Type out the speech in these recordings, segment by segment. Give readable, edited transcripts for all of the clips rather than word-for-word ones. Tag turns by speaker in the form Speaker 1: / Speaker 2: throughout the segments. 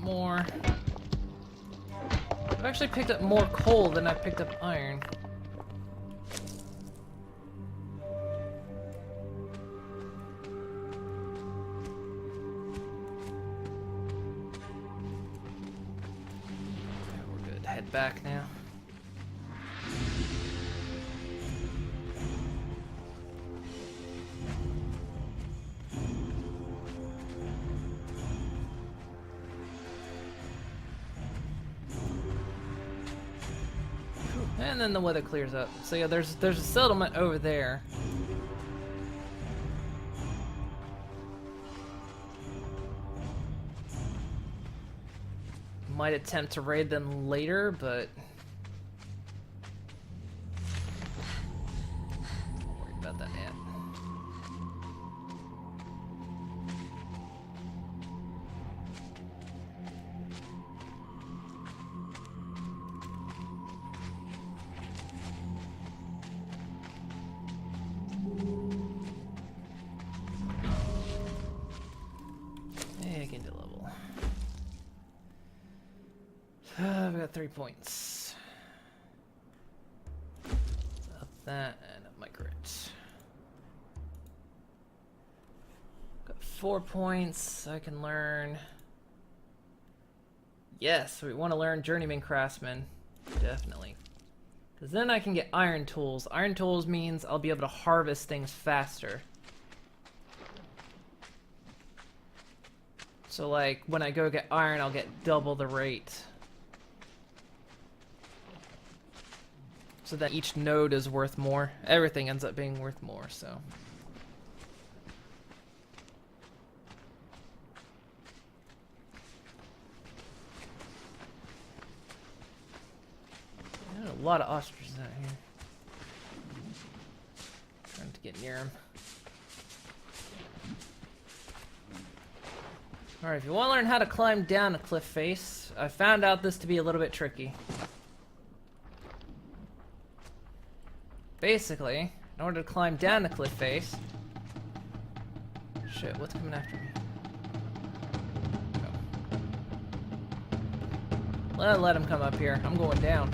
Speaker 1: more. I've actually picked up more coal than I picked up iron. We're good. Head back now. And then the weather clears up. So yeah, there's a settlement over there. Might attempt to raid them later, but don't worry about that yet. We got 3 points. Up that and up my grit. Got 4 points. I can learn. Yes, we want to learn Journeyman Craftsman. Definitely. Because then I can get iron tools. Iron tools means I'll be able to harvest things faster. So like when I go get iron, I'll get double the rate. So that each node is worth more. Everything ends up being worth more, so. There's a lot of ostriches out here. Trying to get near them. Alright, if you want to learn how to climb down a cliff face, I found out this to be a little bit tricky. Basically, in order to climb down the cliff face... Shit, what's coming after me? Oh. Let him come up here. I'm going down.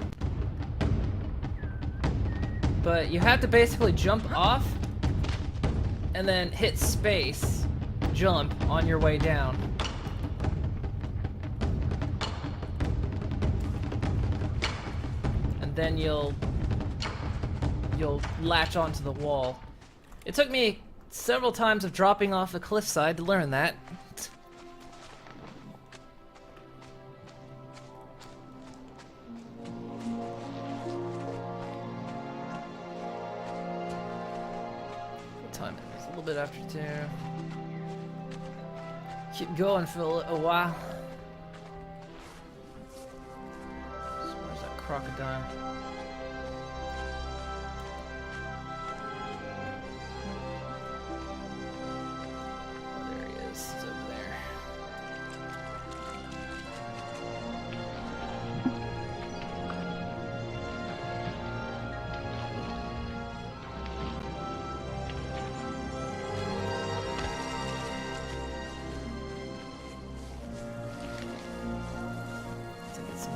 Speaker 1: But you have to basically jump off and then hit space, jump on your way down. And then you'll latch onto the wall. It took me several times of dropping off the cliffside to learn that. What time is it? It's a little bit after 2. Keep going for a while. So where's that crocodile?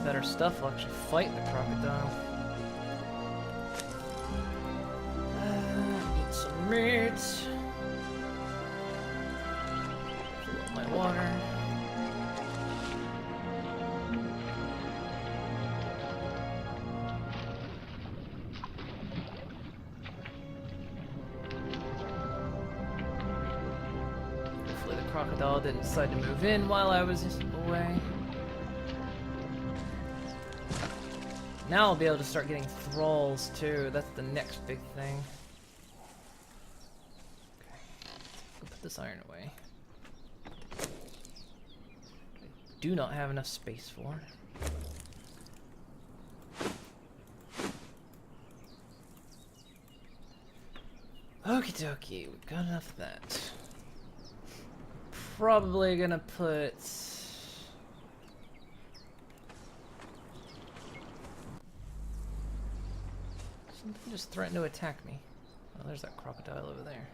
Speaker 1: Better stuff will actually fight the crocodile. Eat some meat. Fill up my water. Hopefully the crocodile didn't decide to move in while I was away. Now I'll be able to start getting thralls too. That's the next big thing. Okay, I'll put this iron away. I do not have enough space for. Okie dokie, we've got enough of that. Probably gonna put. Something just threatened to attack me. Oh, there's that crocodile over there.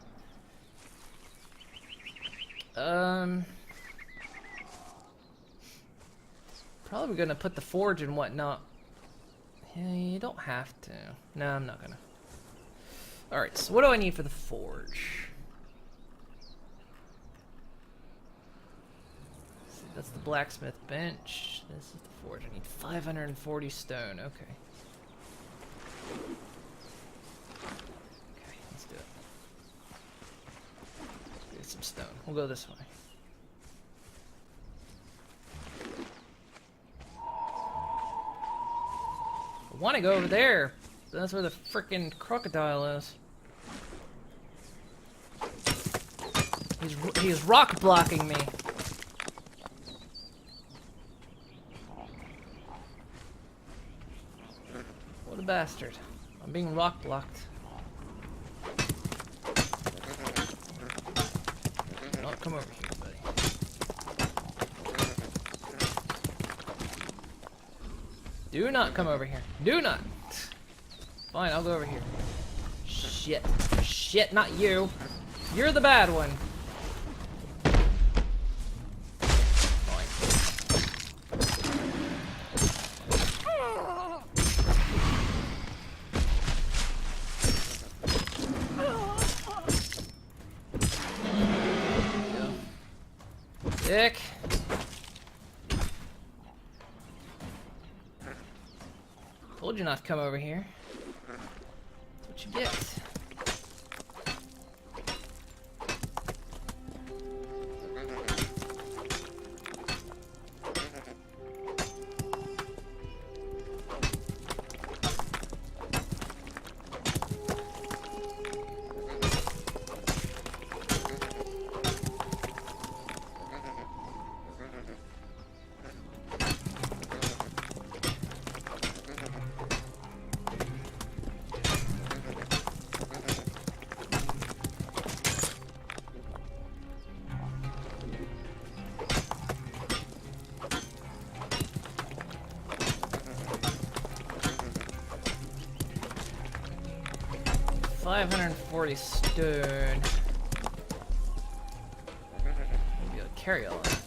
Speaker 1: Probably gonna put the forge and whatnot. Yeah, you don't have to. No, I'm not gonna. Alright, so what do I need for the forge? See, that's the blacksmith bench. This is the forge. I need 540 stone. Okay. Okay, let's do it. Let's get some stone. We'll go this way. I want to go over there. That's where the frickin' crocodile is. He's rock blocking me. What a bastard. I'm being rock blocked. No, come over here, buddy. Do not come over here. Do not. Fine, I'll go over here. Shit. Shit, not you. You're the bad one. Dick. Told you not to come over here. That's what you get. $540 stone. Maybe I'll carry all that.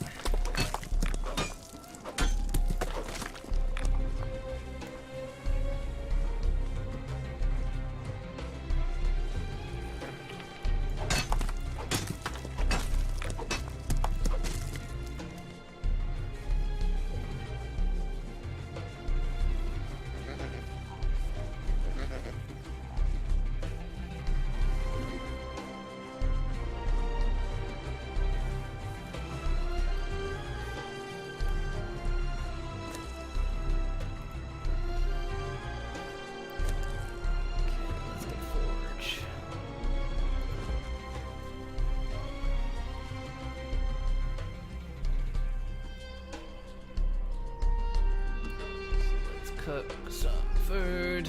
Speaker 1: Cook some food.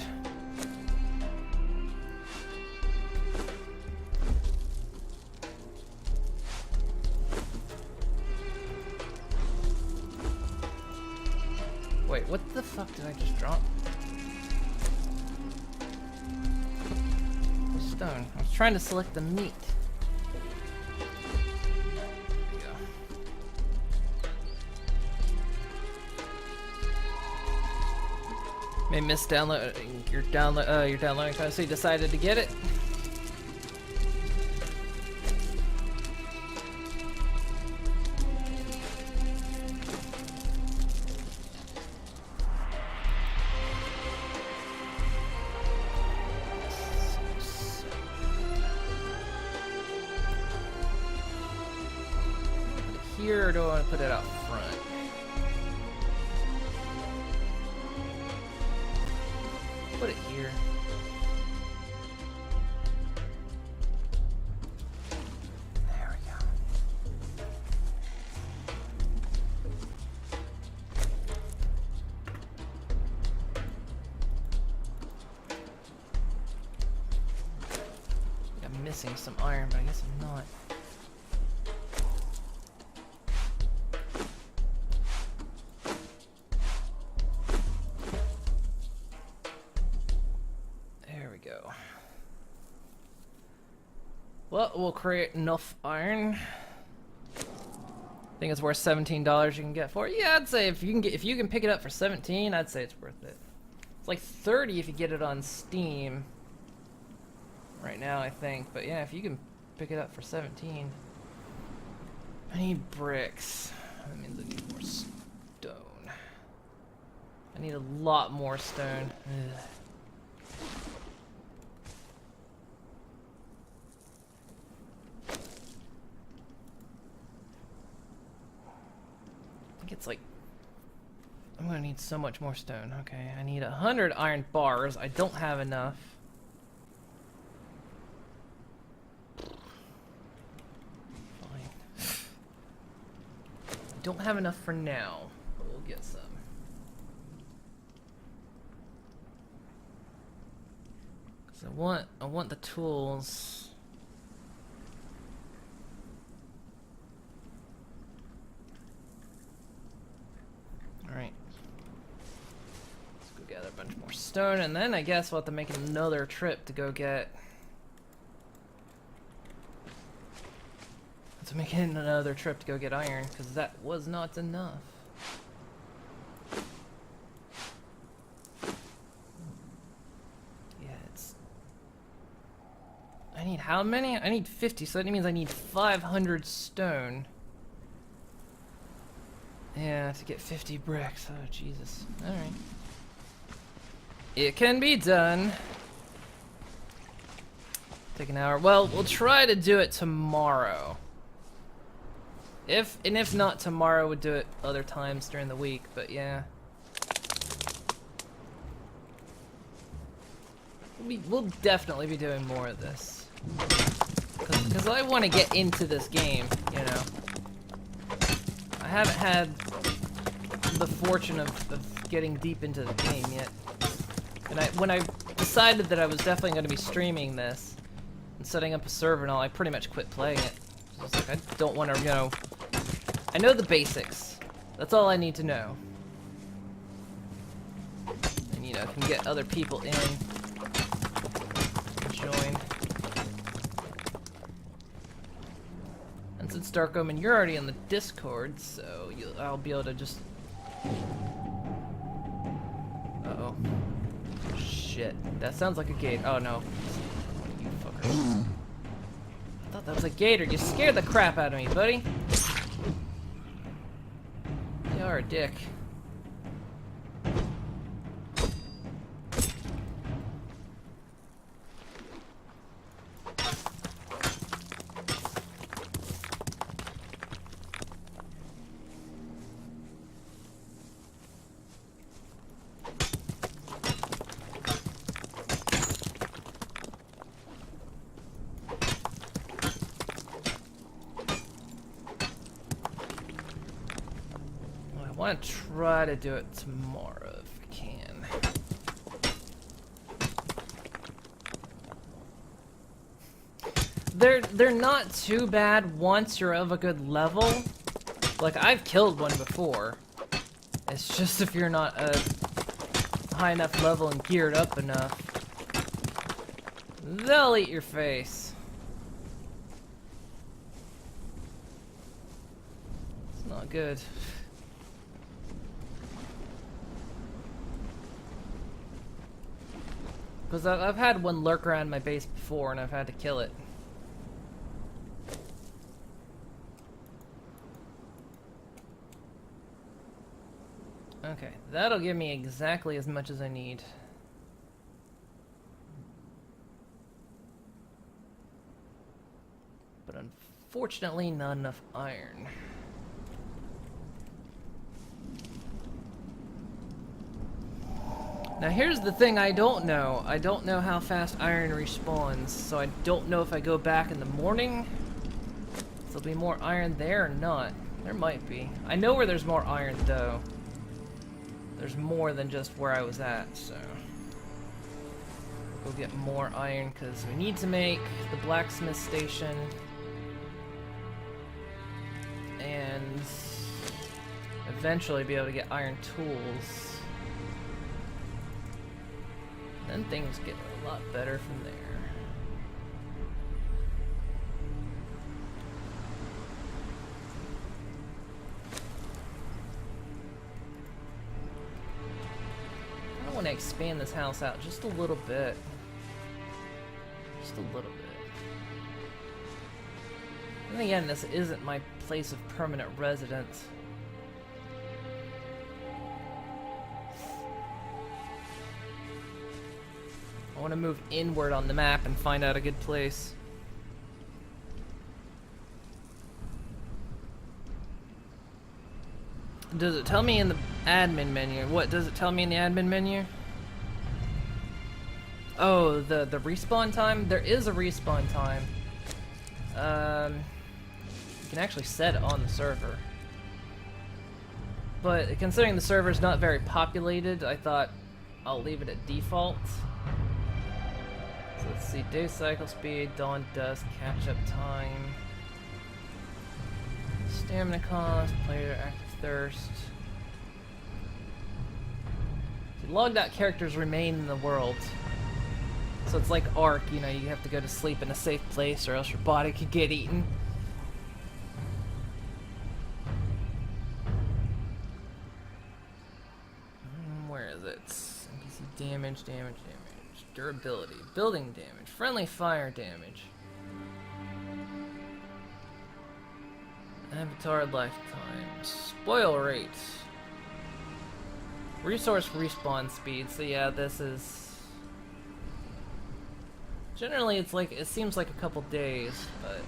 Speaker 1: Wait, what the fuck did I just drop? The stone. I was trying to select the meat. May miss downloading your downloading time, so you decided to get it. Here, or do I want to put it out front? Put it here. There we go. I'm missing some iron, but I guess I'm not. Well, we'll create enough iron. think it's worth $17 you can get for it. Yeah, I'd say if you can pick it up for 17, I'd say it's worth it. It's like 30 if you get it on Steam right now, I think. But yeah, if you can pick it up for 17. I need bricks. That means I need more stone. I need a lot more stone. Ugh. It's like I'm gonna need so much more stone. Okay, I need 100 iron bars. I don't have enough. Fine. I don't have enough for now, but we'll get some. Cause I want the tools. Alright. Let's go gather a bunch more stone, and then I guess we'll have to make another trip to go get... To make another trip to go get iron, because that was not enough. Yeah, it's... I need how many? I need 50, so that means I need 500 stone. Yeah, to get 50 bricks. Oh, Jesus. Alright. It can be done. Take an hour. Well, we'll try to do it tomorrow. If not tomorrow, we'll do it other times during the week, but yeah. We'll definitely be doing more of this. Because I want to get into this game, you know. I haven't had the fortune of getting deep into the game yet. And when I decided that I was definitely going to be streaming this and setting up a server and all, I pretty much quit playing it. I was like, I don't want to, you know... I know the basics. That's all I need to know. And, you know, can get other people in. Join. And since Dark Omen, you're already on the Discord, so I'll be able to just... Uh-oh. Shit. That sounds like a gate. Oh, no. You fucker. I thought that was a gator. You scared the crap out of me, buddy. You're a dick. I want to try to do it tomorrow if I can. They're not too bad once you're of a good level. Like, I've killed one before. It's just if you're not a high enough level and geared up enough, they'll eat your face. It's not good. Because I've had one lurk around my base before and I've had to kill it. Okay, that'll give me exactly as much as I need. But unfortunately, not enough iron. Now here's the thing I don't know. I don't know how fast iron respawns, so I don't know if I go back in the morning, if there'll be more iron there or not. There might be. I know where there's more iron though. There's more than just where I was at, so... We'll go get more iron, because we need to make the blacksmith station. And... eventually be able to get iron tools. Then things get a lot better from there. to expand this house out just a little bit. Just a little bit. And again, this isn't my place of permanent residence. I want to move inward on the map and find out a good place. Does it tell me in the admin menu? What does it tell me in the admin menu? Oh, the respawn time? There is a respawn time. You can actually set it on the server. But considering the server's not very populated, I thought I'll leave it at default. So let's see, day cycle speed, dawn dusk, catch up time, stamina cost, player active thirst. See, logged out characters remain in the world. So it's like Ark, you know, you have to go to sleep in a safe place or else your body could get eaten. Where is it? NPC damage, durability, building damage, friendly fire damage, avatar lifetime, spoil rate, resource respawn speed. So yeah, this is generally it's like it seems like a couple days, but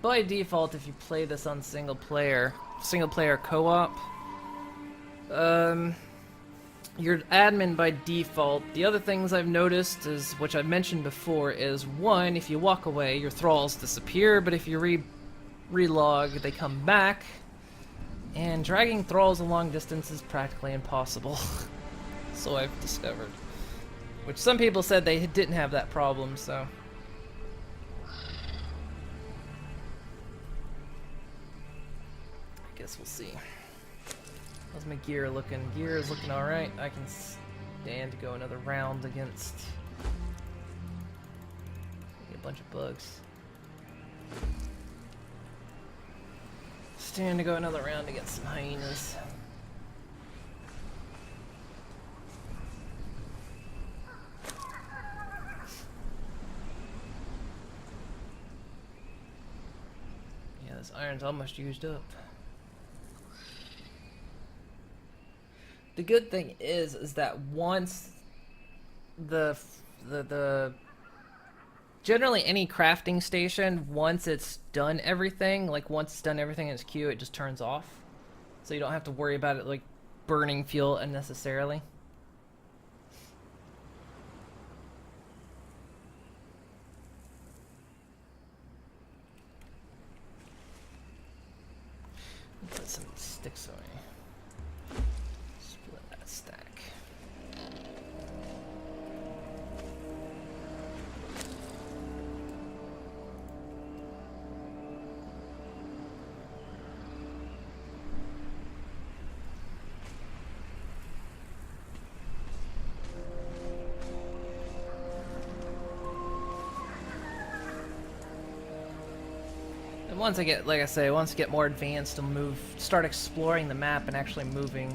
Speaker 1: by default, if you play this on single player co-op, your admin by default, the other things I've noticed is, which I've mentioned before, is one, if you walk away, your thralls disappear, but if you relog, they come back, and dragging thralls a long distance is practically impossible. So I've discovered. Which some people said they didn't have that problem, so... guess we'll see. How's my gear looking? Gear is looking alright. I can stand to go another round against a bunch of bugs. Stand to go another round against some hyenas. Yeah, this iron's almost used up. The good thing is that once generally any crafting station, once it's done everything, like once it's done everything in its queue, it just turns off. So you don't have to worry about it like burning fuel unnecessarily. Put some sticks away. Stack. And once I get, like I say, once I get more advanced, I'll start exploring the map and actually moving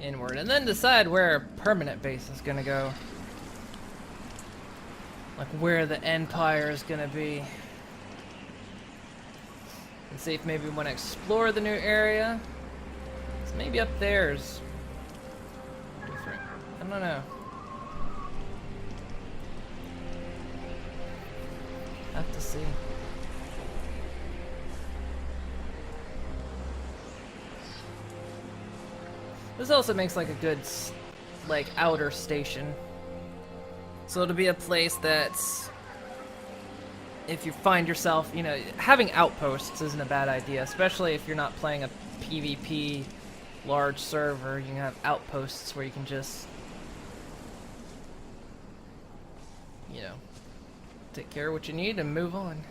Speaker 1: inward, and then decide where a permanent base is gonna go. Like where the Empire is gonna be. And see if maybe we want to explore the new area. So maybe up there is different. I don't know. Have to see. This also makes like a good, like, outer station. So it'll be a place that's, if you find yourself, you know, having outposts isn't a bad idea, especially if you're not playing a PvP large server. You can have outposts where you can just, you know, take care of what you need and move on.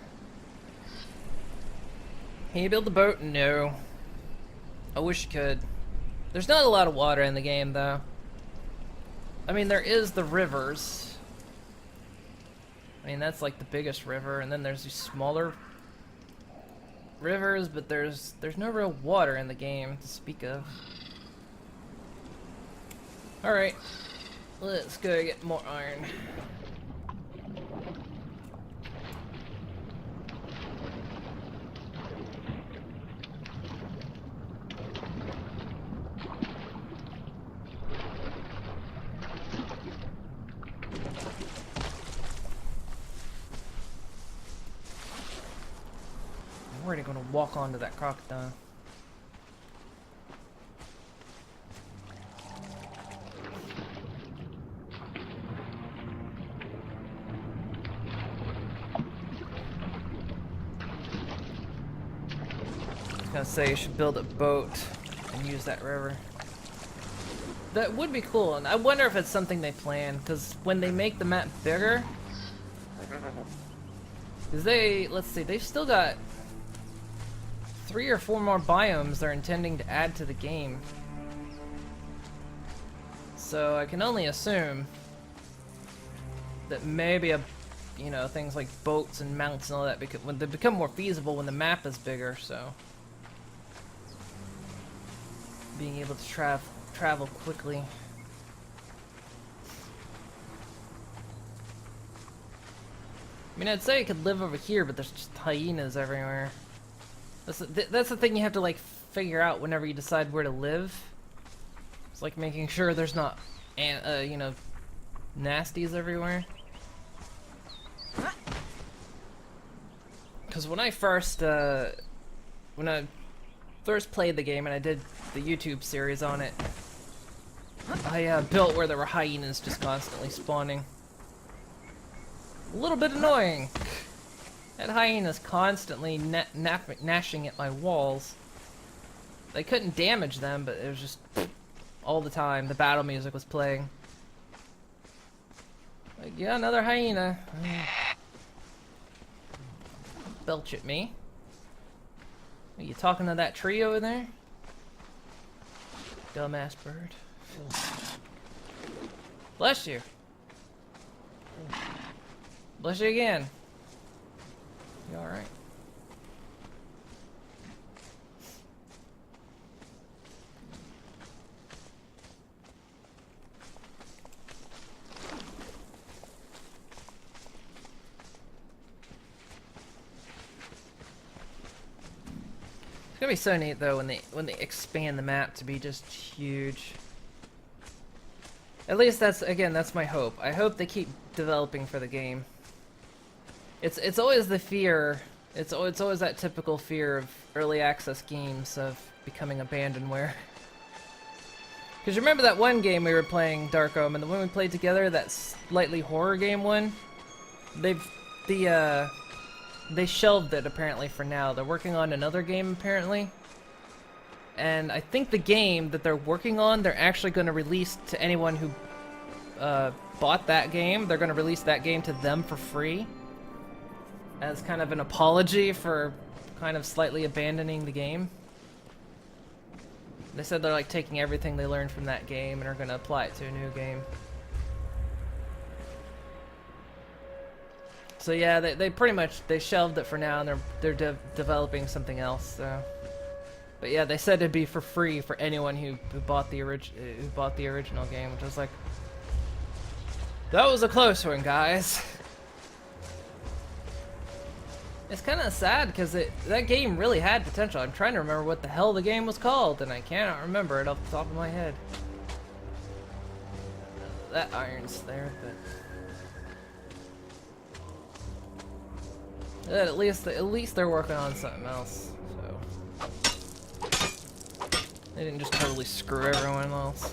Speaker 1: Can you build a boat? No. I wish you could. There's not a lot of water in the game, though. I mean, there is the rivers. I mean, that's like the biggest river, and then there's these smaller rivers, but there's no real water in the game to speak of. Alright, let's go get more iron. I'm already gonna walk onto that crocodile. I was gonna say you should build a boat and use that river. That would be cool, and I wonder if it's something they plan, because when they make the map bigger, because let's see, they've still got 3 or 4 more biomes they're intending to add to the game. So I can only assume that maybe things like boats and mounts and all that when they become more feasible when the map is bigger. So being able to travel quickly. I mean, I'd say I could live over here, but there's just hyenas everywhere. That's the thing you have to like figure out whenever you decide where to live. It's like making sure there's not, nasties everywhere. Because when I first played the game and I did the YouTube series on it, I built where there were hyenas just constantly spawning. A little bit annoying. That hyenas constantly gnashing at my walls. They couldn't damage them, but it was just all the time. The battle music was playing. Like, yeah, another hyena. Belch at me. Are you talking to that tree over there? Dumbass bird. Bless you. Bless you again. You alright? It's gonna be so neat though when they expand the map to be just huge. At least that's my hope. I hope they keep developing for the game. It's always the fear. It's always that typical fear of early access games of becoming abandonware. Because remember that one game we were playing, Dark Omen, the one we played together, that slightly horror game one? They shelved it apparently for now. They're working on another game apparently. And I think the game that they're working on, they're actually going to release to anyone who bought that game. They're going to release that game to them for free. As kind of an apology for kind of slightly abandoning the game. They said they're like taking everything they learned from that game and are going to apply it to a new game. So yeah, they pretty much shelved it for now and they're developing something else. So, but yeah, they said it'd be for free for anyone who bought the original game, which was like, that was a close one, guys. It's kind of sad because that game really had potential. I'm trying to remember what the hell the game was called, and I cannot remember it off the top of my head. That iron's there, but at least they're working on something else. So they didn't just totally screw everyone else.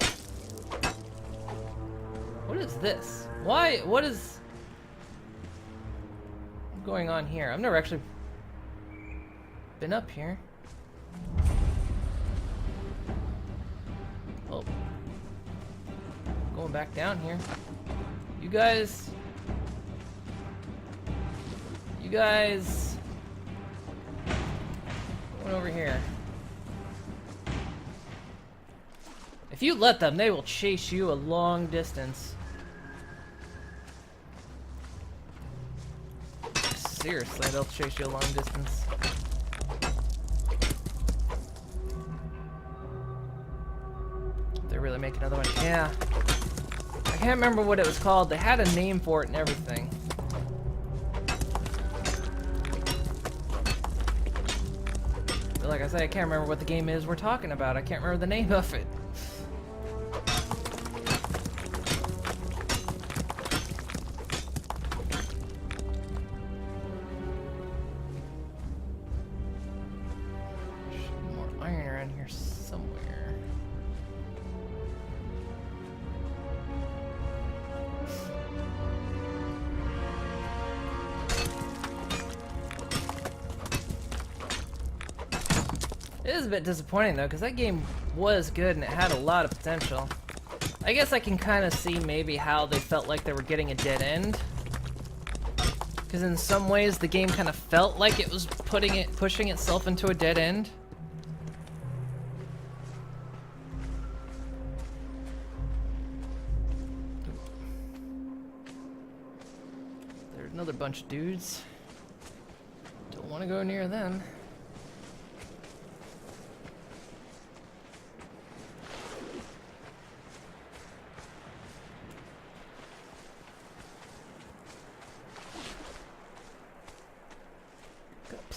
Speaker 1: What is this? Why? What is going on here? I've never actually been up here. Oh. Going back down here. You guys... Going over here. If you let them, they will chase you a long distance. seriously, they'll chase you a long distance. They really make another one. Yeah. I can't remember what it was called. They had a name for it and everything. But like I said, I can't remember what the game is we're talking about. I can't remember the name of it. It is a bit disappointing though, because that game was good and it had a lot of potential. I guess I can kind of see maybe how they felt like they were getting a dead end. Because in some ways the game kind of felt like it was pushing itself into a dead end. There's another bunch of dudes. Don't want to go near them.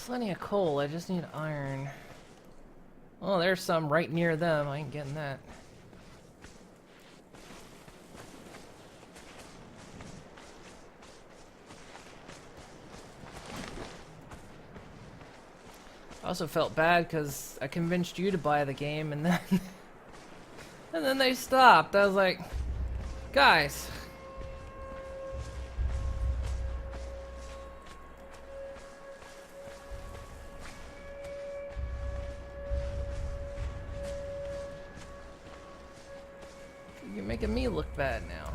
Speaker 1: Plenty of coal, I just need iron. Oh, there's some right near them. I ain't getting that. I also felt bad because I convinced you to buy the game and then and then they stopped. I was like, guys. You're making me look bad now.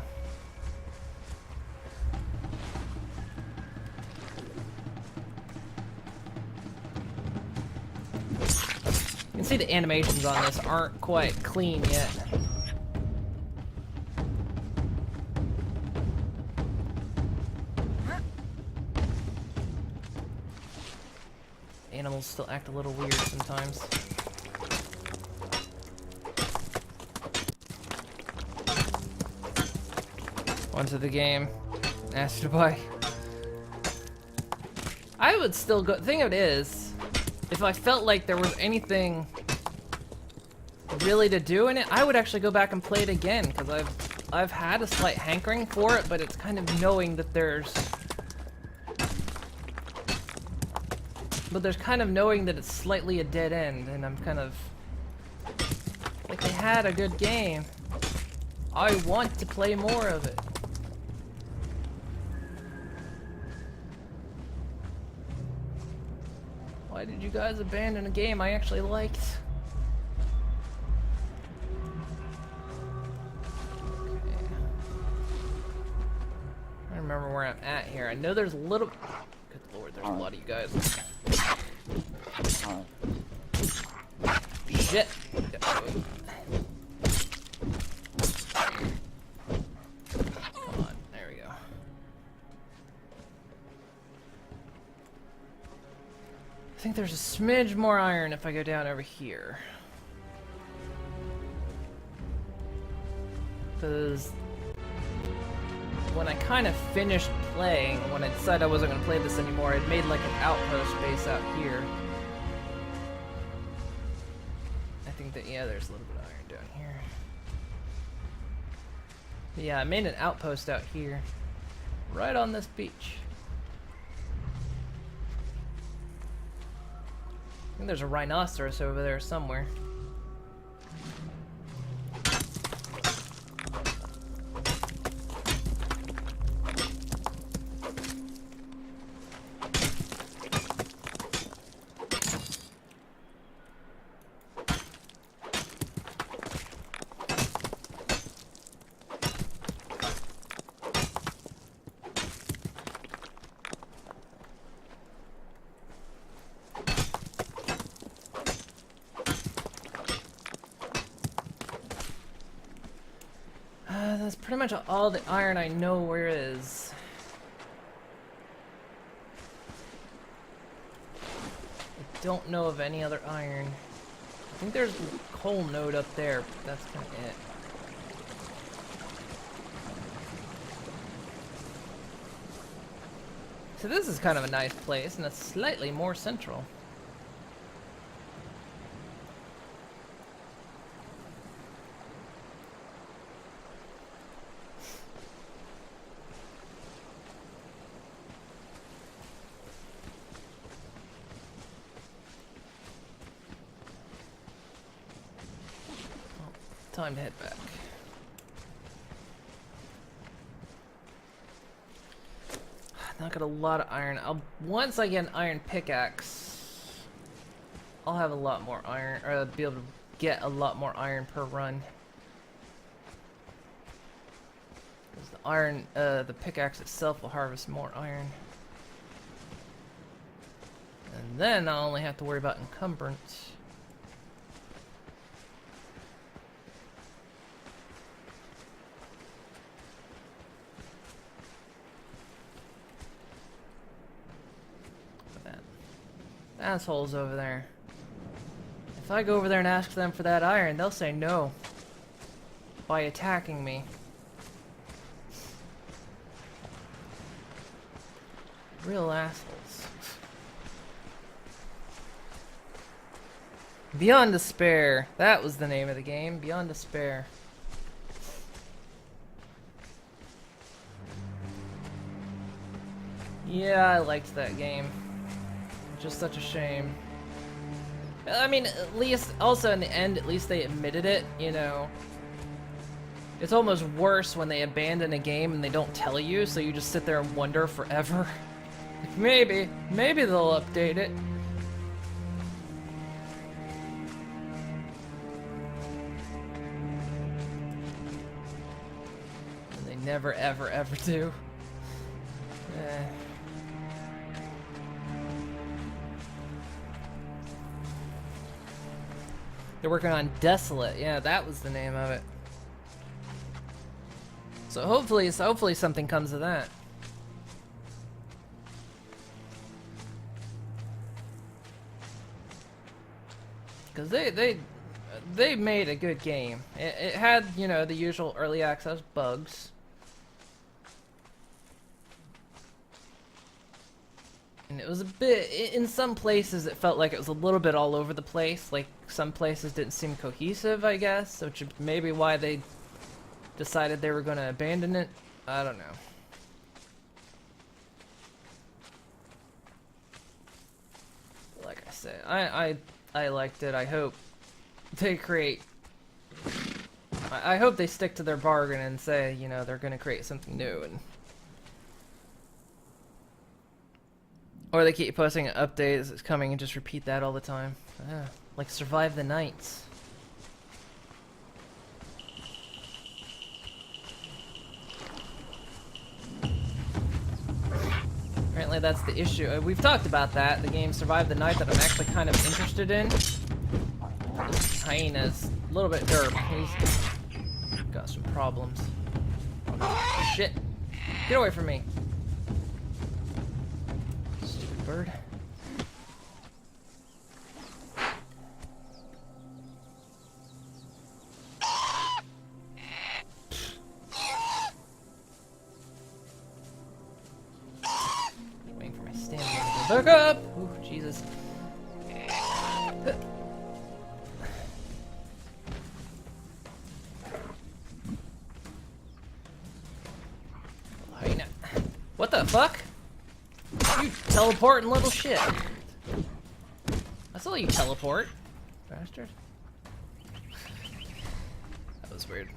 Speaker 1: You can see the animations on this aren't quite clean yet. Animals still act a little weird sometimes. Onto the game. Asked to buy. I would still go. The thing of it is, if I felt like there was anything really to do in it, I would actually go back and play it again because I've had a slight hankering for it, but it's kind of knowing that there's kind of knowing that it's slightly a dead end, and I'm kind of like, they had a good game. I want to play more of it. Why did you guys abandon a game I actually liked? Okay. I don't remember where I'm at here. I know there's a little... Good lord, there's a lot of you guys. Shit! Come on, there we go. I think there's a smidge more iron if I go down over here. Because when I kind of finished playing, when I decided I wasn't going to play this anymore, I'd made like an outpost base out here. I think that, yeah, there's a little bit of iron down here. But yeah, I made an outpost out here, right on this beach. I think there's a rhinoceros over there somewhere. That's pretty much all the iron I know where is. don't know of any other iron. I think there's a coal node up there, but that's kind of it. So this is kind of a nice place, and it's slightly more central. Time to head back. Not got a lot of iron. Once I get an iron pickaxe, I'll have a lot more iron, or I'll be able to get a lot more iron per run. Because the iron, the pickaxe itself will harvest more iron. And then I'll only have to worry about encumbrance. Assholes over there. If I go over there and ask them for that iron, they'll say no by attacking me. Real assholes. Beyond Despair. That was the name of the game. Beyond Despair. Yeah, I liked that game. Just such a shame. I mean, at least, also in the end, at least they admitted it, you know. It's almost worse when they abandon a game and they don't tell you, so you just sit there and wonder forever. Like, maybe they'll update it. And they never, ever, ever do. They're working on Desolate. Yeah, that was the name of it. So hopefully something comes of that. Because they made a good game. It had, you know, the usual early access bugs. And it was a bit, in some places it felt like it was a little bit all over the place, like some places didn't seem cohesive, I guess, which is maybe why they decided they were going to abandon it. I don't know. Like I said, I liked it. I hope they create, I hope they stick to their bargain and say, you know, they're going to create something new, and or they keep posting updates that's coming and just repeat that all the time. Like Survive the Nights. Apparently that's the issue. We've talked about that, the game Survive the Night that I'm actually kind of interested in. This hyena's a little bit derp. He's got some problems. Oh, shit. Get away from me. Bird. Waiting for my stamina to go back up. Ooh, Jesus. What the fuck? You teleporting little shit. I saw you teleport, bastard. That was weird.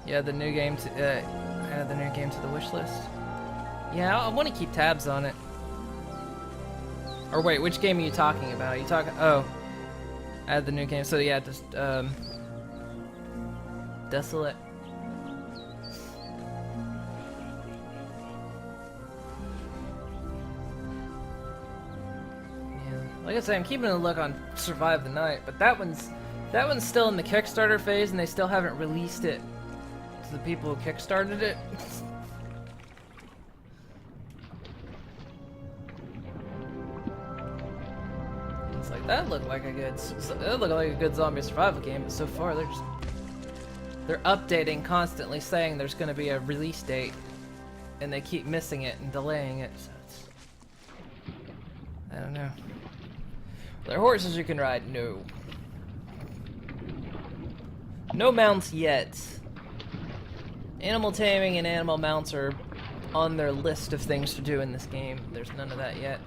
Speaker 1: Yeah, the new game to add the new game to the wish list. Yeah, I want to keep tabs on it. Or wait, which game are you talking about? Are you talking? Oh, add the new game. So yeah, just Desolate. Like I say, I'm keeping a look on Survive the Night, but that one's still in the Kickstarter phase, and they still haven't released it to the people who kickstarted it. It's like that looked like a good zombie survival game, but so far they're updating constantly, saying there's going to be a release date, and they keep missing it and delaying it. So it's, I don't know. Are there horses you can ride? No. No mounts yet. Animal taming and animal mounts are on their list of things to do in this game. There's none of that yet.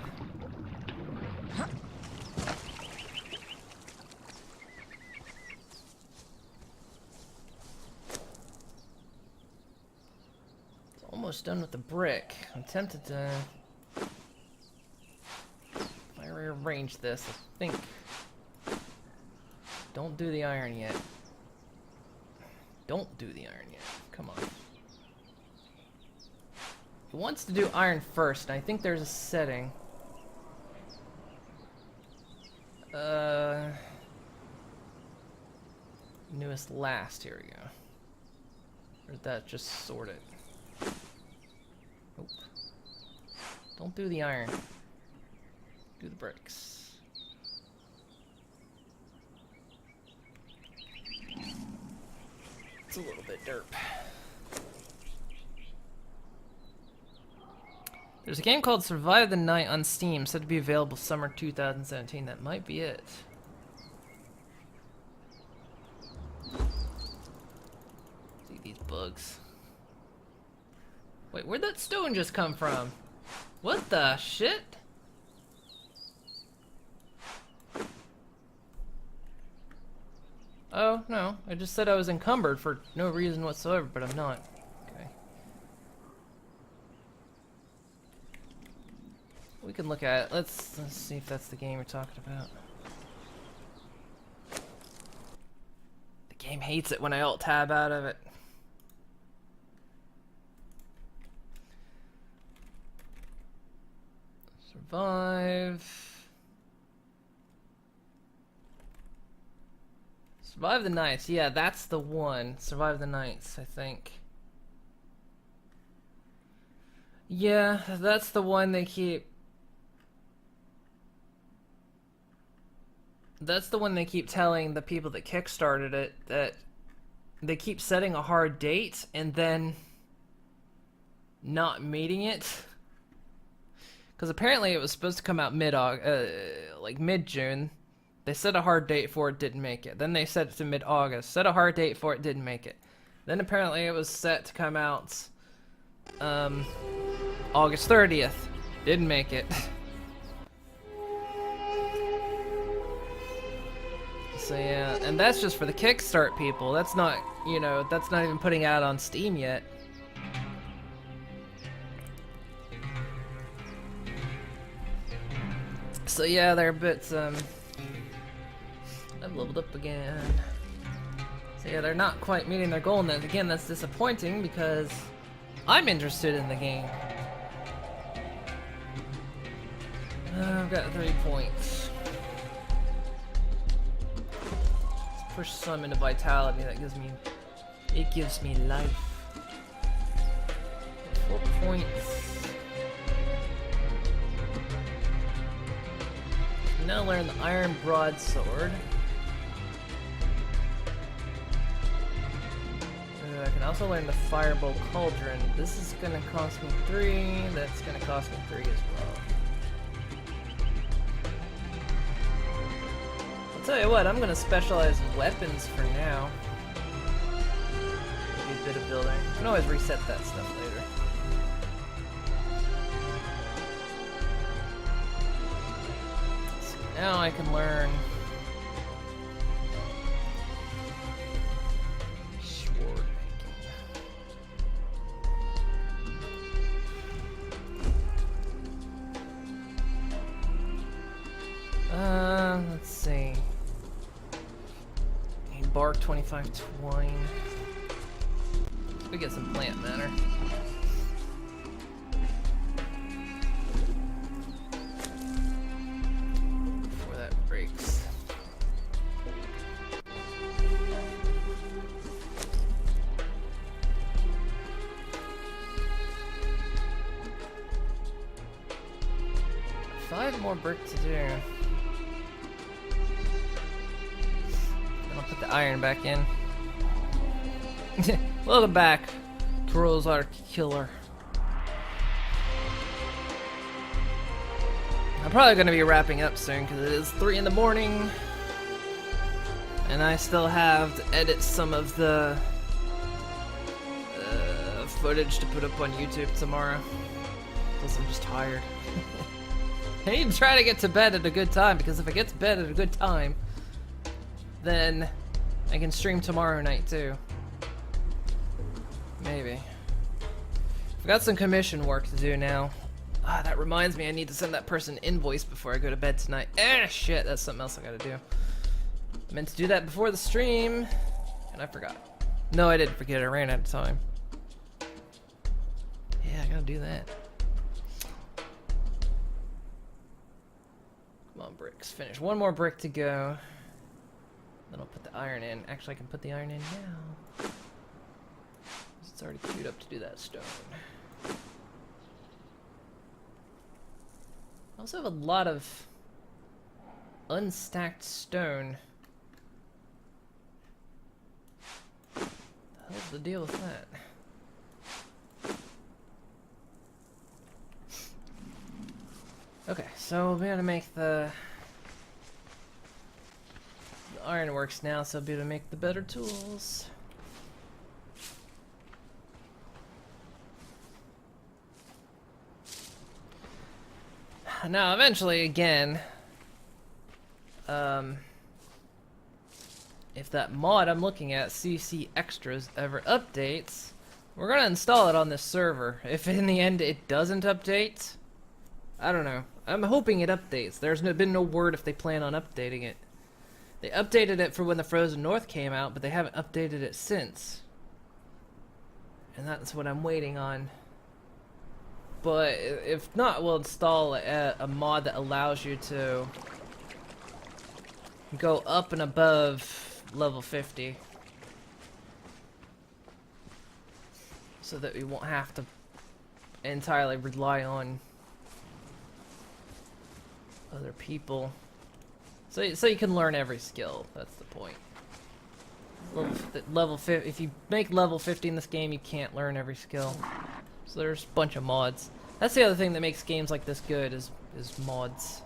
Speaker 1: It's almost done with the brick. I'm tempted to... If I rearrange this, I think... Don't do the iron yet. Don't do the iron yet. Come on. He wants to do iron first, and I think there's a setting. Newest last. Here we go. Or is that just sorted? Nope. Don't do the iron. Do the bricks. It's a little bit derp. There's a game called Survive the Night on Steam, said to be available summer 2017. That might be it. See these bugs. Wait, where'd that stone just come from? What the shit? Oh, no. I just said I was encumbered for no reason whatsoever, but I'm not. Okay. We can look at it. Let's see if that's the game we're talking about. The game hates it when I alt-tab out of it. Survive. Survive the Nights. Yeah, that's the one. Survive the Nights, I think. Yeah, that's the one they keep... That's the one they keep telling the people that kickstarted it, that they keep setting a hard date and then not meeting it. Because apparently it was supposed to come out mid-June. They set a hard date for it, didn't make it. Then they set it to mid-August. Set a hard date for it, didn't make it. Then apparently it was set to come out August 30th. Didn't make it. So yeah, and that's just for the Kickstart people. That's not, you know, that's not even putting it out on Steam yet. So yeah, they're a bit, I've leveled up again. So yeah, they're not quite meeting their goal, and then again, that's disappointing because I'm interested in the game. I've got 3 points. Let's push some into vitality. That gives me, it gives me life. 4 points. Now learn the Iron Broadsword. I can also learn the Firebolt Cauldron. This is gonna cost me 3. That's gonna cost me 3 as well. I'll tell you what, I'm gonna specialize in weapons for now. Maybe a bit of building. I can always reset that stuff later. So now I can learn let's see. Bark 25 twine. We get some plant matter. Before that breaks. Five more brick to do. put the iron back in. Welcome back, Trolls Are Killer. I'm probably going to be wrapping up soon because it is 3 in the morning. And I still have to edit some of the footage to put up on YouTube tomorrow. Plus I'm just tired. I need to try to get to bed at a good time, because if I get to bed at a good time, then I can stream tomorrow night too. Maybe. I've got some commission work to do now. Ah, that reminds me, I need to send that person an invoice before I go to bed tonight. Shit, that's something else I gotta do. I meant to do that before the stream, and I forgot. No, I didn't forget, I ran out of time. Yeah, I gotta do that. Come on, bricks, finish. One more brick to go. Then I'll put the iron in. Actually, I can put the iron in now. It's already queued up to do that stone. I also have a lot of unstacked stone. What the hell's the deal with that? Okay, so we'll be able to make the ironworks now, so I'll be able to make the better tools. Now, eventually, again, if that mod I'm looking at, CC Extras, ever updates, we're gonna install it on this server. If in the end it doesn't update, I don't know. I'm hoping it updates. There's been no word if they plan on updating it. They updated it for when the Frozen North came out, but they haven't updated it since. And that's what I'm waiting on. But if not, we'll install a mod that allows you to go up and above level 50. So that we won't have to entirely rely on other people. So you can learn every skill. That's the point. Level 50. If you make level 50 in this game, you can't learn every skill. So there's a bunch of mods. That's the other thing that makes games like this good is mods.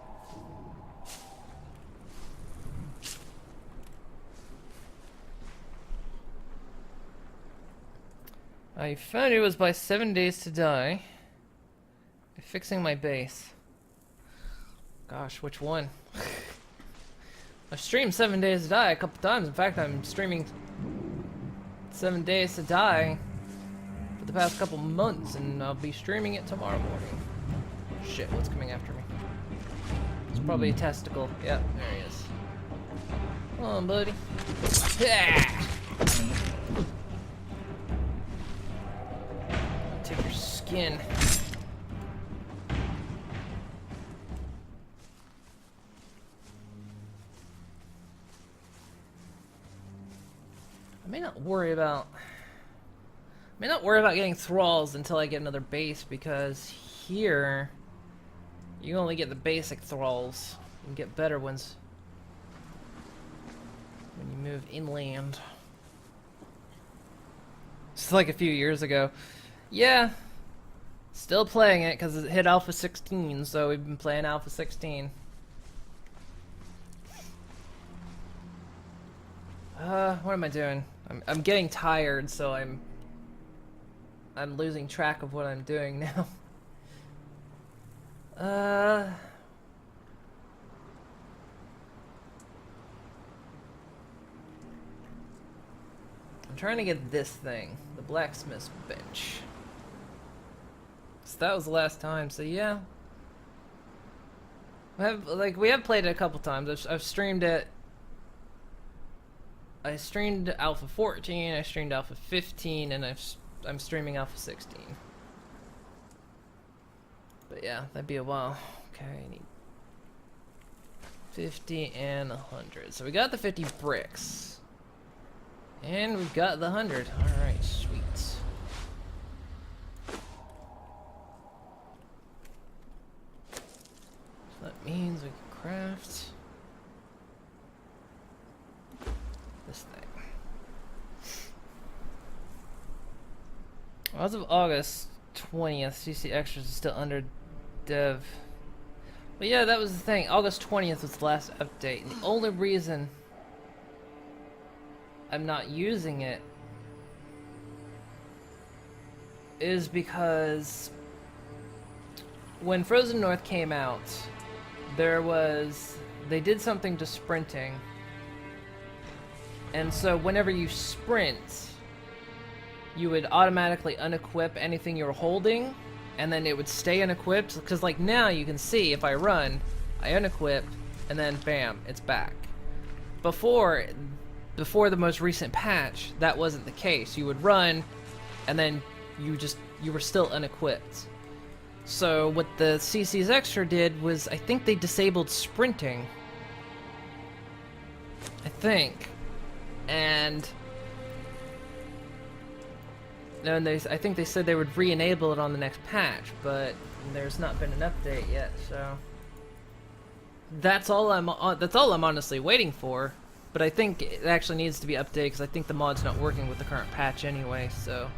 Speaker 1: I found it was by 7 days to die. Fixing my base. Gosh, which one? I've streamed 7 days to die a couple times. In fact, I'm streaming 7 days to die for the past couple months, and I'll be streaming it tomorrow morning. Shit, what's coming after me? It's probably a testicle. Yep, there he is. Come on, buddy. Yeah! Take your skin. I may not worry about getting thralls until I get another base, because here you only get the basic thralls. You can get better ones when you move inland. It's like a few years ago. Yeah, still playing it because it hit Alpha 16, so we've been playing Alpha 16. What am I doing? I'm getting tired, so I'm losing track of what I'm doing now. I'm trying to get this thing, the blacksmith's bench. So that was the last time, so yeah. We have played it a couple times. I've streamed it. I streamed Alpha 14, I streamed Alpha 15, and I'm streaming Alpha 16. But yeah, that'd be a while. Okay, I need 50 and 100. So we got the 50 bricks. And we've got the 100. Alright, sweet. So that means we can craft this thing. As of August 20th, CC Extras is still under dev. But yeah, that was the thing. August 20th was the last update. And the only reason I'm not using it is because when Frozen North came out, they did something to sprinting. And so whenever you sprint, you would automatically unequip anything you were holding, and then it would stay unequipped. Because like now you can see if I run, I unequip, and then bam, it's back. Before the most recent patch, that wasn't the case. You would run, and then you were still unequipped. So what the CC's Extra did was, I think they disabled sprinting. I think. And I think they said they would re-enable it on the next patch, but there's not been an update yet, so that's all I'm honestly waiting for. But I think it actually needs to be updated because I think the mod's not working with the current patch anyway, so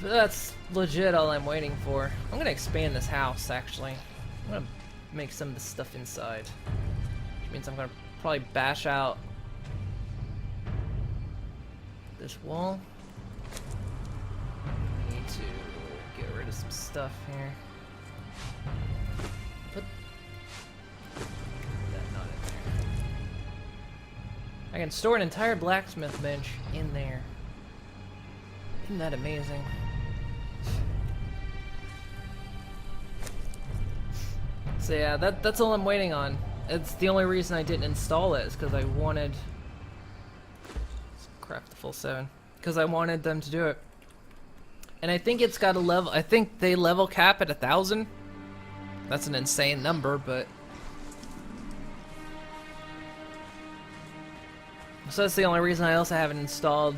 Speaker 1: but that's legit all I'm waiting for. I'm gonna expand this house actually. I'm gonna make some of the stuff inside, which means I'm gonna probably bash out this wall. I need to get rid of some stuff here. Put that not in there. I can store an entire blacksmith bench in there. Isn't that amazing? So yeah, that's all I'm waiting on. It's the only reason I didn't install it is because I wanted craft the full 7 because I wanted them to do it. And I think it's got a level. I think they level cap at 1,000. That's an insane number, but so that's the only reason I also haven't installed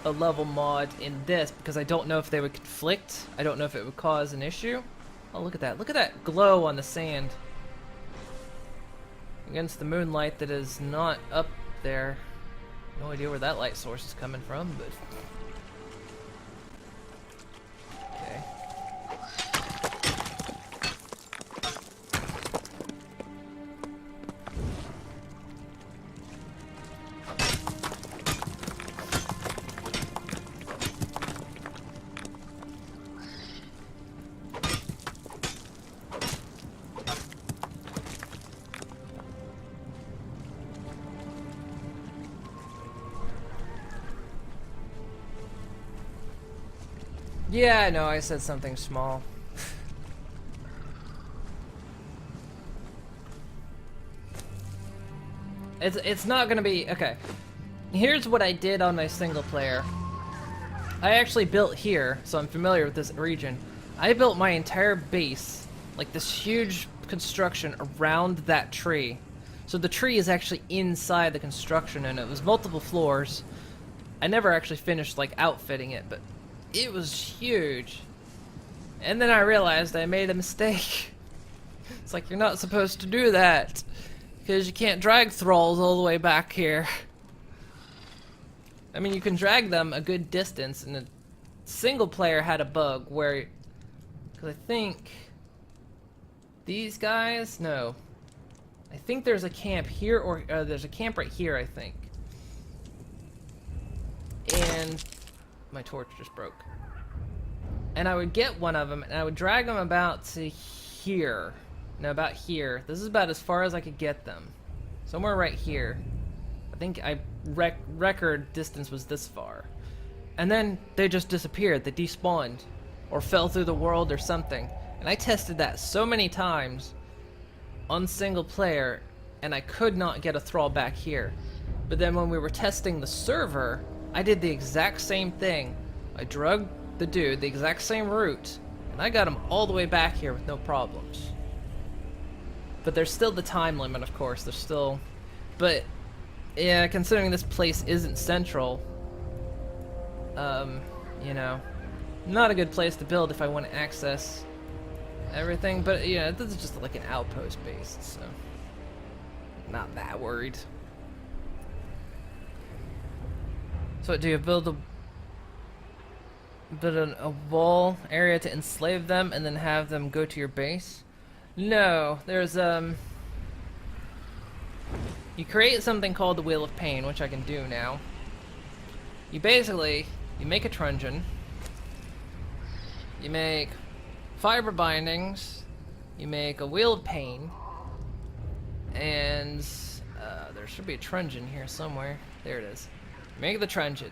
Speaker 1: a level mod in this, because I don't know if they would conflict. I don't know if it would cause an issue. Oh, look at that. Look at that glow on the sand against the moonlight that is not up there. No idea where that light source is coming from, but okay. Yeah, I know, I said something small. It's not gonna be... Okay. Here's what I did on my single player. I actually built here, so I'm familiar with this region. I built my entire base, like this huge construction around that tree. So the tree is actually inside the construction, and it was multiple floors. I never actually finished, like, outfitting it, but it was huge. And then I realized I made a mistake. It's like, you're not supposed to do that, because you can't drag thralls all the way back here. I mean, you can drag them a good distance, and the single player had a bug where, because I think these guys, no, I think there's a camp here, or there's a camp right here, I think. And my torch just broke. And I would get one of them, and I would drag them about to here. No, about here. This is about as far as I could get them. Somewhere right here. I think record distance was this far. And then they just disappeared. They despawned. Or fell through the world or something. And I tested that so many times on single player, and I could not get a thrall back here. But then when we were testing the server, I did the exact same thing. I drug the dude the exact same route, and I got him all the way back here with no problems. But there's still the time limit, of course. There's still... But, yeah, considering this place isn't central, you know, not a good place to build if I want to access everything. But, yeah, this is just like an outpost base, so not that worried. So do you build a wall area to enslave them and then have them go to your base? No, there's you create something called the Wheel of Pain, which I can do now. You make a truncheon, you make fiber bindings, you make a Wheel of Pain, and there should be a truncheon here somewhere. There it is. Make the truncheon.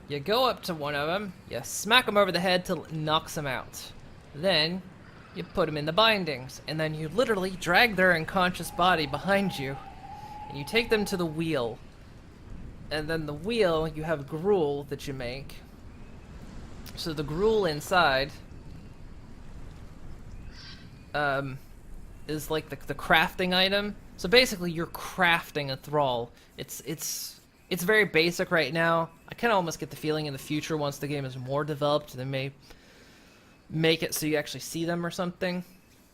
Speaker 1: You go up to one of them, you smack them over the head till it knocks them out. Then you put them in the bindings, and then you literally drag their unconscious body behind you, and you take them to the wheel. And then the wheel, you have gruel that you make. So the gruel inside is like the crafting item. So basically you're crafting a thrall. It's very basic right now. I kind of almost get the feeling in the future, once the game is more developed, they may make it so you actually see them or something.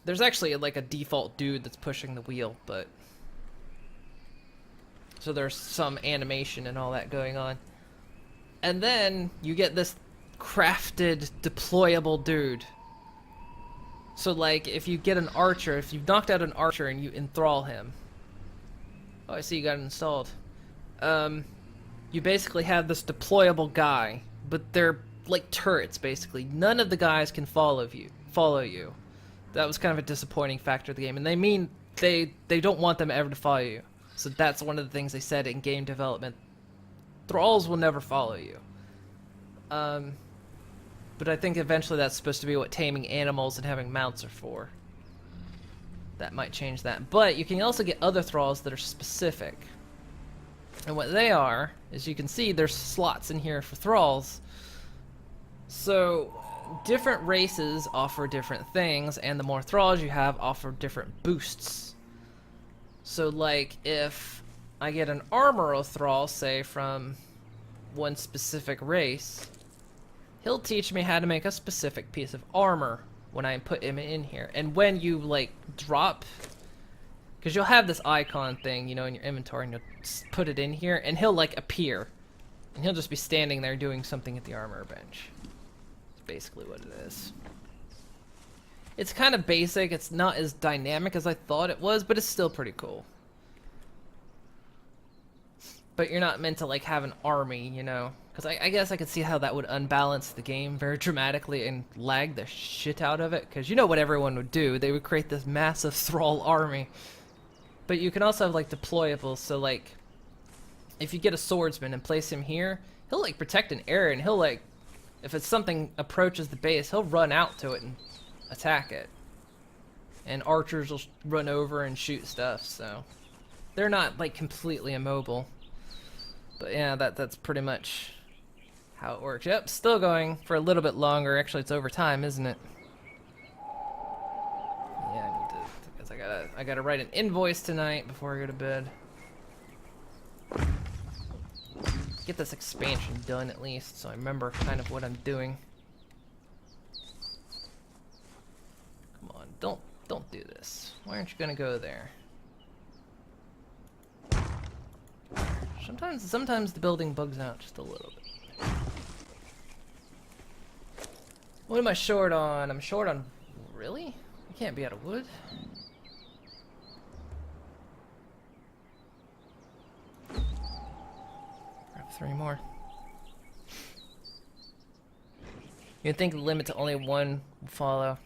Speaker 1: There's actually like a default dude that's pushing the wheel, but so there's some animation and all that going on. And then you get this crafted deployable dude. So like if you get an archer, if you've knocked out an archer and you enthrall him. Oh, I see you got it installed. You basically have this deployable guy, but they're like turrets basically. None of the guys can follow you. That was kind of a disappointing factor of the game, and they don't want them ever to follow you. So that's one of the things they said in game development. Thralls will never follow you. But I think eventually that's supposed to be what taming animals and having mounts are for. That might change that. But you can also get other thralls that are specific. And what they are, as you can see, there's slots in here for thralls. So different races offer different things, and the more thralls you have offer different boosts. So like if I get an armorer thrall, say from one specific race, he'll teach me how to make a specific piece of armor when I put him in here. And when you like drop, because you'll have this icon thing, you know, in your inventory, and you'll put it in here, and he'll like appear, and he'll just be standing there doing something at the armor bench. That's basically what it is. It's kind of basic. It's not as dynamic as I thought it was, but it's still pretty cool. But you're not meant to like have an army, you know, because I guess I could see how that would unbalance the game very dramatically and lag the shit out of it, because you know what everyone would do. They would create this massive thrall army. But you can also have like deployables, so like if you get a swordsman and place him here, he'll like protect an area, and he'll like, if it's something approaches the base, he'll run out to it and attack it. And archers will run over and shoot stuff, so they're not like completely immobile. But yeah, that's pretty much how it works. Yep, still going for a little bit longer. Actually, it's over time, isn't it? Yeah, I need to, because I gotta write an invoice tonight before I go to bed. Get this expansion done at least, so I remember kind of what I'm doing. Come on, don't do this. Why aren't you gonna go there? Sometimes the building bugs out just a little bit. What am I short on? I'm short on... Really? You can't be out of wood. Grab 3 more. You'd think the limit to only 1 will follow.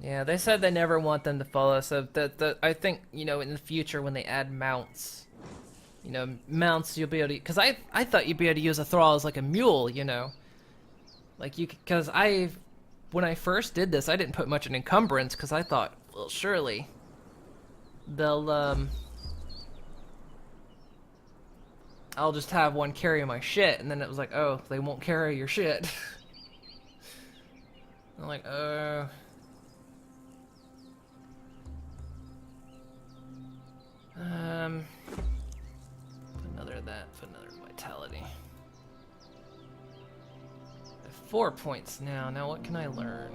Speaker 1: Yeah, they said they never want them to follow, so I think, you know, in the future when they add mounts, you know, mounts you'll be able to, because I thought you'd be able to use a thrall as like a mule, you know, like you, because when I first did this, I didn't put much in encumbrance, because I thought, well, surely they'll I'll just have one carry my shit, and then it was like, oh, they won't carry your shit. I'm like, another of that, another vitality. I have 4 points now. Now what can I learn?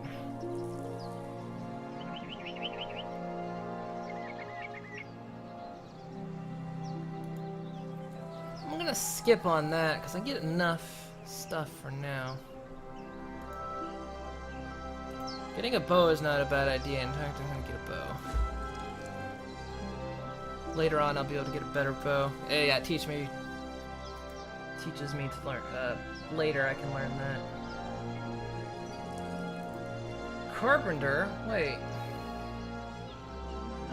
Speaker 1: I'm gonna skip on that because I get enough stuff for now. Getting a bow is not a bad idea. In fact, I'm gonna get a bow. Later on, I'll be able to get a better bow. Yeah, teaches me to learn. Later, I can learn that. Carpenter? Wait.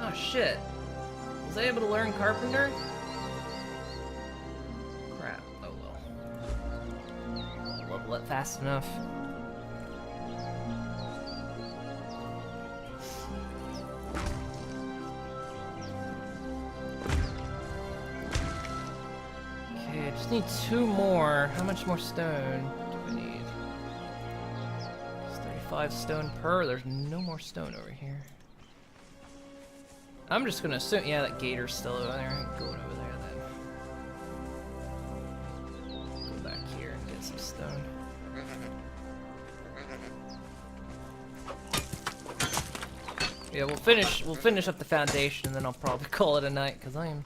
Speaker 1: Oh shit. Was I able to learn carpenter? Crap. Oh well. I'll level it fast enough. Okay, I just need 2 more. How much more stone do we need? It's 35 stone per. There's no more stone over here. I'm just gonna assume, yeah, that gator's still over there. I'm going over there then. Go back here and get some stone. Yeah, we'll finish up the foundation and then I'll probably call it a night because I am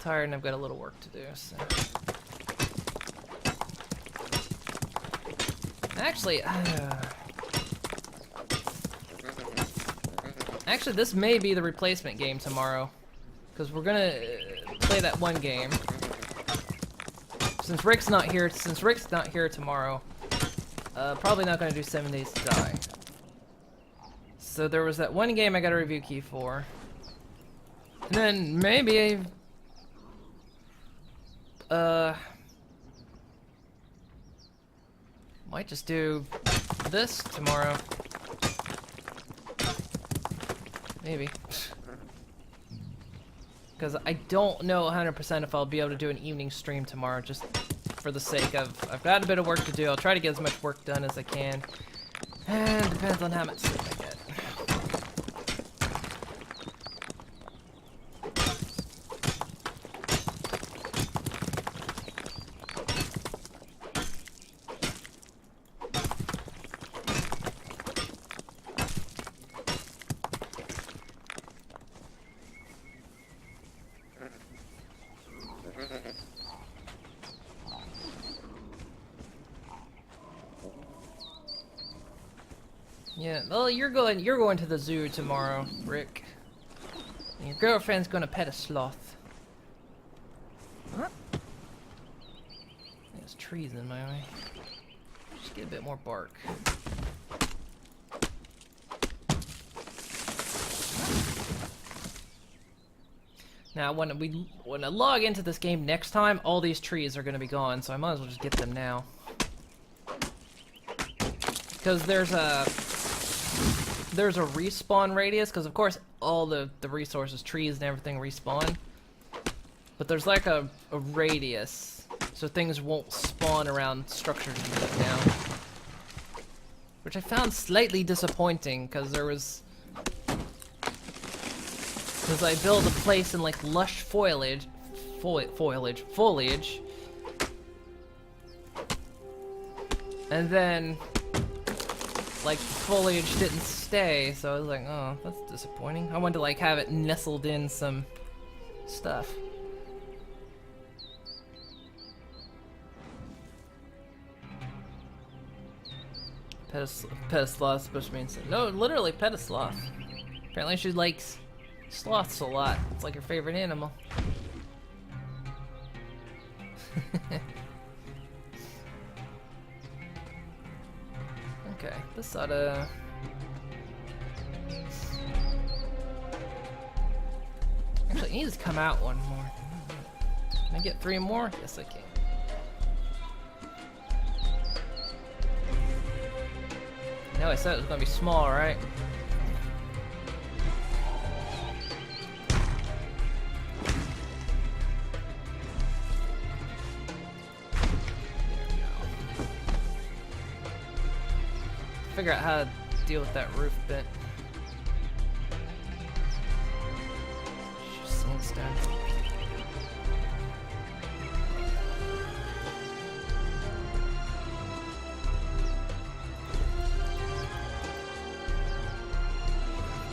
Speaker 1: tired and I've got a little work to do, so. Actually, Actually, this may be the replacement game tomorrow, because we're gonna play that one game. Since Rick's not here tomorrow, probably not gonna do 7 Days to Die. So there was that one game I got a review key for, and then maybe might just do this tomorrow. Maybe. Because I don't know 100% if I'll be able to do an evening stream tomorrow, just for the sake of, I've got a bit of work to do. I'll try to get as much work done as I can. And depends on how much sleep I get. Yeah, well, you're going to the zoo tomorrow, Rick. And your girlfriend's gonna pet a sloth. Huh? There's trees in my way. Just get a bit more bark. Now, when I log into this game next time, all these trees are gonna be gone, so I might as well just get them now. Because there's a respawn radius, because of course all the resources, trees and everything respawn. But there's like a radius, so things won't spawn around structures you put down. Which I found slightly disappointing, because I build a place in like lush foliage, and then like the foliage didn't stay, so I was like, oh, that's disappointing. I wanted to like have it nestled in some stuff. Pet a sloth supposed to mean so. No, literally pet a sloth. Apparently she likes sloths a lot. It's like her favorite animal. Okay, this oughta... Actually, it needs to come out one more. Can I get 3 more? Yes, I can. No, I said it was gonna be small, right? Figure out how to deal with that roof bit. Just sinks down.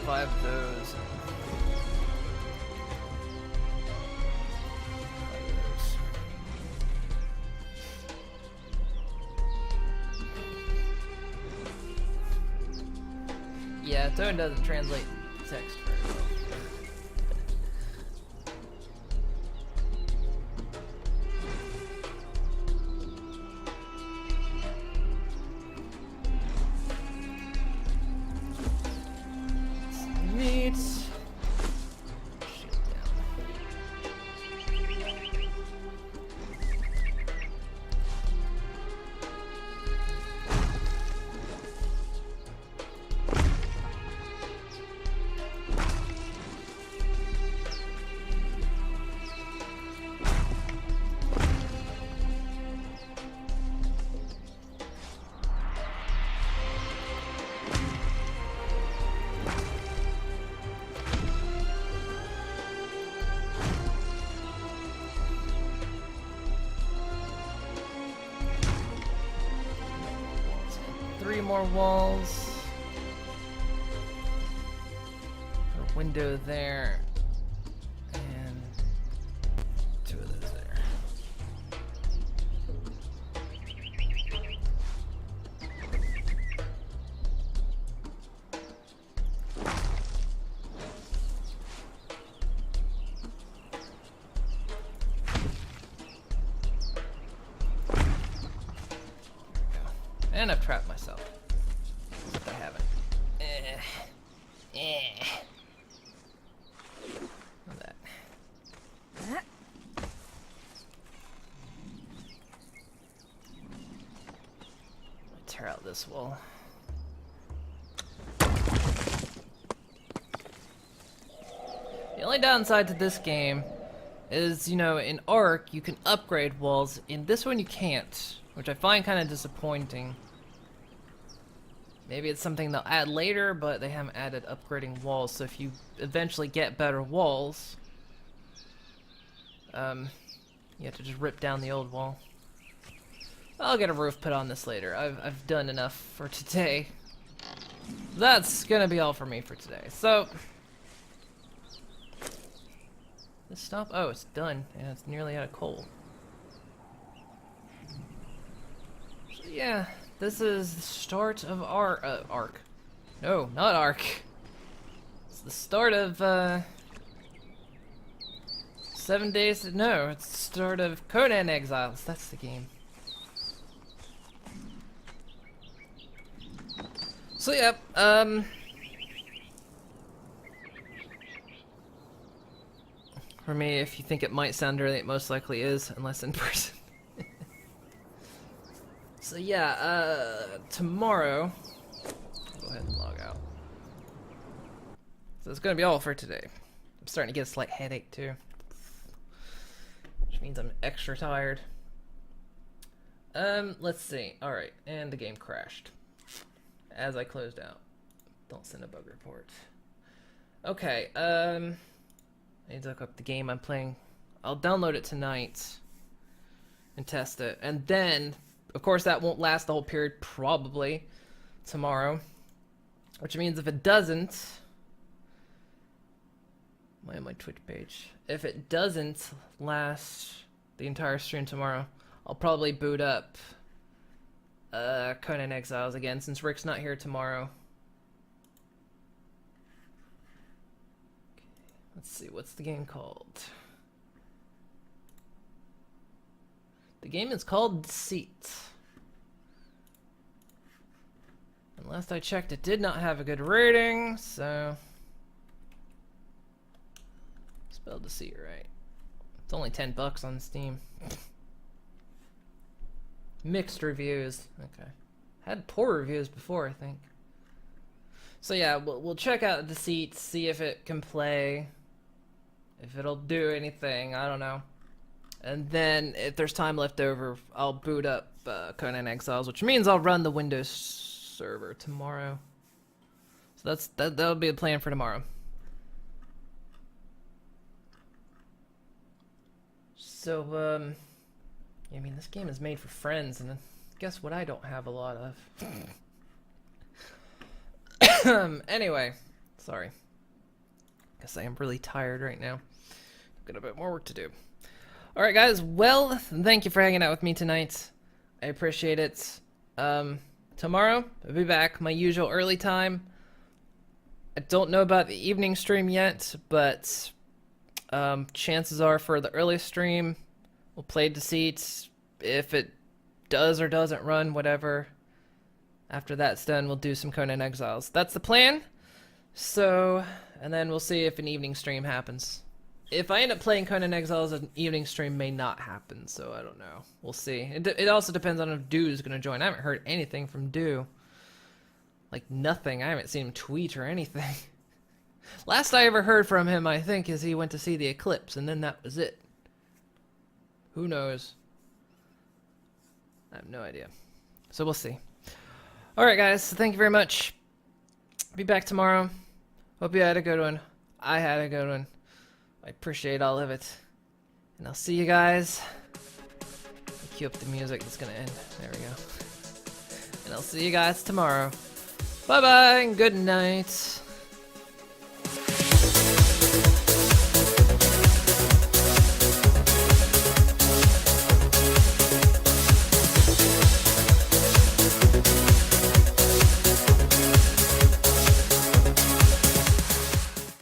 Speaker 1: Five of those. Yeah, tone doesn't translate text very well. Meat. Shield down. Three more walls. A window there. And two of those there. And I've trapped myself. Except I haven't. Look at that. Tear out this wall. The only downside to this game is, you know, in Ark you can upgrade walls. In this one you can't, which I find kind of disappointing. Maybe it's something they'll add later, but they haven't added upgrading walls, so if you eventually get better walls, you have to just rip down the old wall. I'll get a roof put on this later. I've done enough for today. That's gonna be all for me for today. So, this stop. Oh, it's done, and it's nearly out of coal. So yeah, this is the start of our Ark. No, not Ark. It's the start of 7 days. No, it's the start of Conan Exiles. That's the game. So yeah, for me, if you think it might sound early, it most likely is, unless in person. So yeah, tomorrow, go ahead and log out. So it's gonna be all for today. I'm starting to get a slight headache too, which means I'm extra tired. Let's see. All right, and the game crashed as I closed out. Don't send a bug report. Okay, I need to look up the game I'm playing. I'll download it tonight and test it. And then, of course, that won't last the whole period, probably tomorrow. Which means if it doesn't, am I on my Twitch page? If it doesn't last the entire stream tomorrow, I'll probably boot up Conan Exiles again, since Rick's not here tomorrow. Okay, let's see, what's the game called? The game is called Sept. And last I checked, it did not have a good rating, so spelled deceit right. It's only $10 on Steam. Mixed reviews. Okay. Had poor reviews before, I think. So yeah, we'll check out Deceit, see if it can play, if it'll do anything, I don't know. And then, if there's time left over, I'll boot up Conan Exiles, which means I'll run the Windows server tomorrow. So that'll be the plan for tomorrow. So, I mean, this game is made for friends, and guess what I don't have a lot of? Anyway, sorry. Guess I am really tired right now. I've got a bit more work to do. Alright guys, well, thank you for hanging out with me tonight. I appreciate it. Tomorrow, I'll be back, my usual early time. I don't know about the evening stream yet, but chances are for the early stream, we'll play Deceit. If it does or doesn't run, whatever. After that's done, we'll do some Conan Exiles. That's the plan. So, and then we'll see if an evening stream happens. If I end up playing Conan Exiles, an evening stream may not happen, so I don't know. We'll see. It also depends on if Dew's going to join. I haven't heard anything from Dew. Like, nothing. I haven't seen him tweet or anything. Last I ever heard from him, I think, is he went to see the eclipse, and then that was it. Who knows? I have no idea. So we'll see. Alright, guys. Thank you very much. Be back tomorrow. Hope you had a good one. I had a good one. I appreciate all of it. And I'll see you guys. Cue up the music that's gonna end. There we go. And I'll see you guys tomorrow. Bye bye and good night.